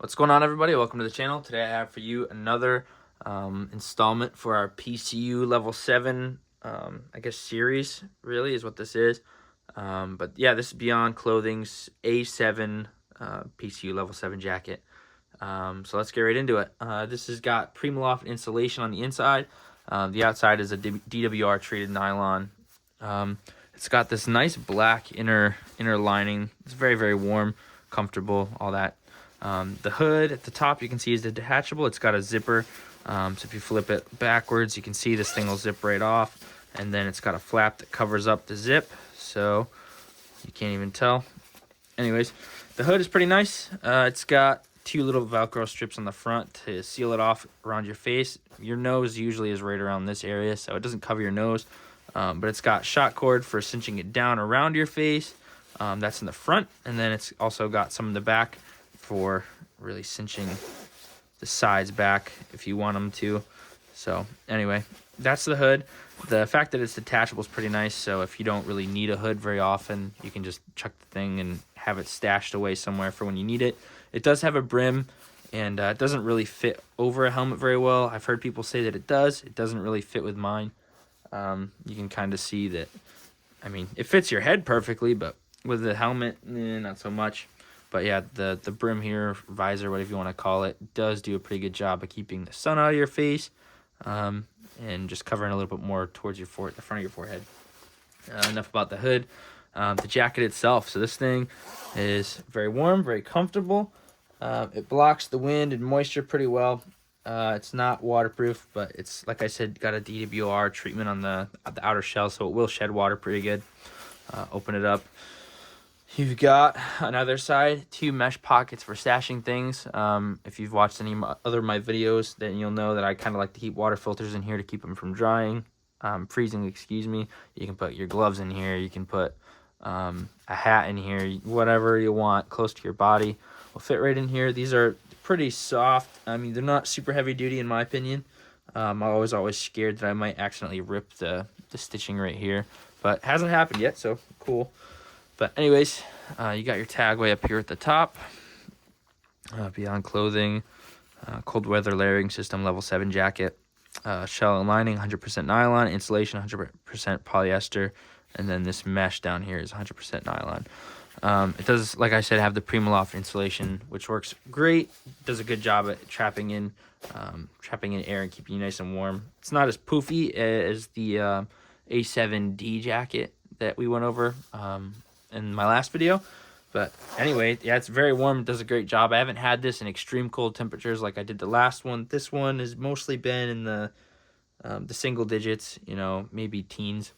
What's going on, everybody? Welcome to the channel. Today I have for you another installment for our PCU level 7 I guess series, really is what this is. But yeah, this is Beyond Clothing's A7 PCU level 7 jacket. So let's get right into it. This has got Primaloft insulation on the inside. The outside is a DWR treated nylon. It's got this nice black inner lining. It's very, very warm, comfortable, all that. The hood at the top you can see is the detachable. It's got a zipper, so if you flip it backwards you can see this thing will zip right off, and then it's got a flap that covers up the zip so you can't even tell. Anyways, the hood is pretty nice. It's got two little Velcro strips on the front to seal it off around your face. Your nose usually is right around this area, so it doesn't cover your nose, but it's got shot cord for cinching it down around your face. That's in the front, and then it's also got some in the back for really cinching the sides back if you want them to. So anyway, that's the hood. The fact that it's detachable is pretty nice, so if you don't really need a hood very often, you can just chuck the thing and have it stashed away somewhere for when you need it. It does have a brim, and it doesn't really fit over a helmet very well. I've heard people say that it does. It doesn't really fit with mine. You can kind of see that, I mean, it fits your head perfectly, but with the helmet, not so much. But yeah, the brim here, visor, whatever you want to call it, does do a pretty good job of keeping the sun out of your face, and just covering a little bit more towards your the front of your forehead. Enough about the hood. The jacket itself. So this thing is very warm, very comfortable. It blocks the wind and moisture pretty well. It's not waterproof, but it's, like I said, got a DWR treatment on the outer shell, so it will shed water pretty good. Open it up. You've got, on either side, two mesh pockets for stashing things. If you've watched any other of my videos, then you'll know that I kind of like to keep water filters in here to keep them from freezing, excuse me. You can put your gloves in here. You can put a hat in here. Whatever you want close to your body will fit right in here. These are pretty soft. I mean, they're not super heavy duty in my opinion. I was always scared that I might accidentally rip the stitching right here, but hasn't happened yet, so cool. But anyways, you got your tag way up here at the top. Beyond Clothing, cold weather layering system, level 7 jacket. Shell and lining, 100% nylon. Insulation, 100% polyester. And then this mesh down here is 100% nylon. It does, like I said, have the Primaloft insulation, which works great. Does a good job at trapping in air and keeping you nice and warm. It's not as poofy as the A7D jacket that we went over in my last video, but anyway, yeah, it's very warm. It does a great job. I haven't had this in extreme cold temperatures like I did the last one. This one has mostly been in the single digits, you know, maybe teens,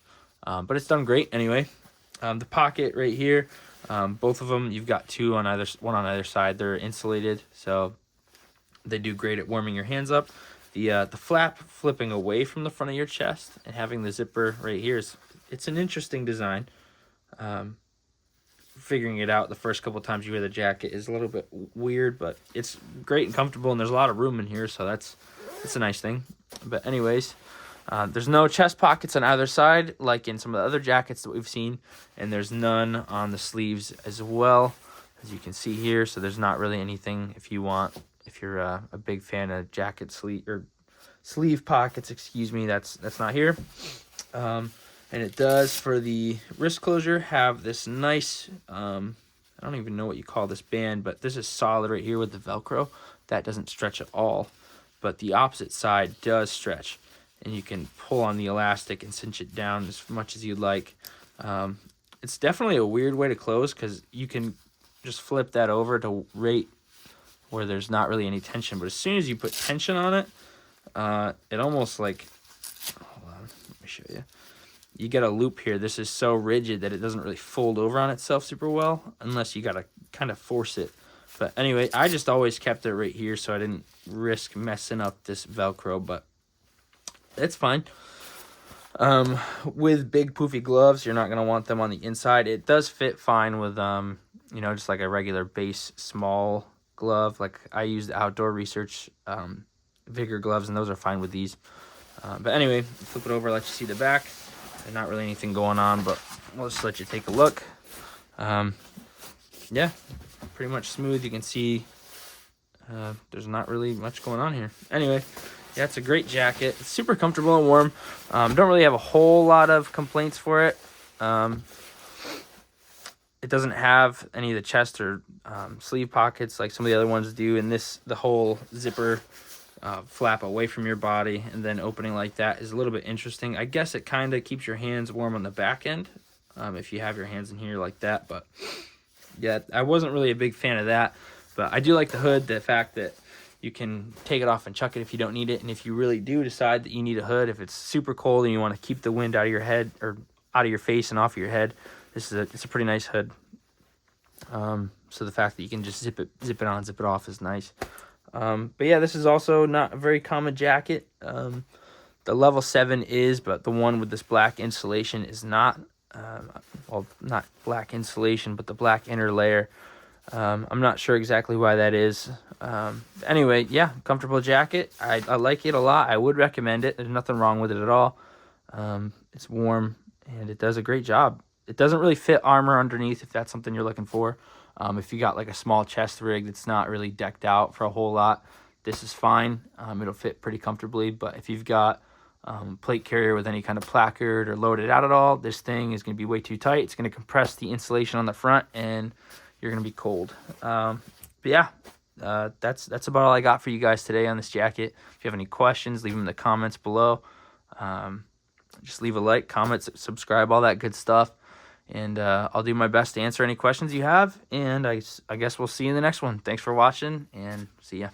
but it's done great anyway. The pocket right here, both of them, you've got one on either side. They're insulated, so they do great at warming your hands up. The flap flipping away from the front of your chest and having the zipper right here it's an interesting design. Figuring it out the first couple times you wear the jacket is a little bit weird, but it's great and comfortable, and there's a lot of room in here, so that's a nice thing. But anyways, there's no chest pockets on either side like in some of the other jackets that we've seen, and there's none on the sleeves as well, as you can see here. So there's not really anything if you're a big fan of jacket sleeve pockets, excuse me, that's not here. And it does, for the wrist closure, have this nice, I don't even know what you call this band, but this is solid right here with the Velcro. That doesn't stretch at all, but the opposite side does stretch, and you can pull on the elastic and cinch it down as much as you'd like. It's definitely a weird way to close because you can just flip that over to right where there's not really any tension, but as soon as you put tension on it, it almost like, hold on, let me show you. You get a loop here. This is so rigid that it doesn't really fold over on itself super well unless you gotta kind of force it. But anyway, I just always kept it right here so I didn't risk messing up this Velcro, but it's fine. With big poofy gloves, you're not gonna want them on the inside. It does fit fine with you know, just like a regular base small glove. Like I use the Outdoor Research Vigor gloves, and those are fine with these. But anyway, flip it over, let you see the back. There's not really anything going on, but we'll just let you take a look. Yeah, pretty much smooth. You can see there's not really much going on here. Anyway, yeah, it's a great jacket. It's super comfortable and warm. Don't really have a whole lot of complaints for it. It doesn't have any of the chest or sleeve pockets like some of the other ones do. And the whole zipper flap away from your body and then opening like that is a little bit interesting. I guess it kind of keeps your hands warm on the back end if you have your hands in here like that. But yeah, I wasn't really a big fan of that. But I do like the hood, the fact that you can take it off and chuck it if you don't need it. And if you really do decide that you need a hood, if it's super cold and you want to keep the wind out of your head or out of your face and off of your head, it's a pretty nice hood. So the fact that you can just zip it on, zip it off is nice. But yeah, this is also not a very common jacket. The level 7 is, but the one with this black insulation is not. Well, not black insulation, but the black inner layer. I'm not sure exactly why that is. Anyway, yeah, comfortable jacket. I like it a lot. I would recommend it. There's nothing wrong with it at all. It's warm, and it does a great job. It doesn't really fit armor underneath if that's something you're looking for. If you got like a small chest rig that's not really decked out for a whole lot, this is fine. It'll fit pretty comfortably. But if you've got plate carrier with any kind of placard or loaded out at all, this thing is going to be way too tight. It's going to compress the insulation on the front, and you're going to be cold. But yeah, that's about all I got for you guys today on this jacket. If you have any questions, leave them in the comments below. Just leave a like, comment, subscribe, all that good stuff. And I'll do my best to answer any questions you have. And I guess we'll see you in the next one. Thanks for watching, and see ya.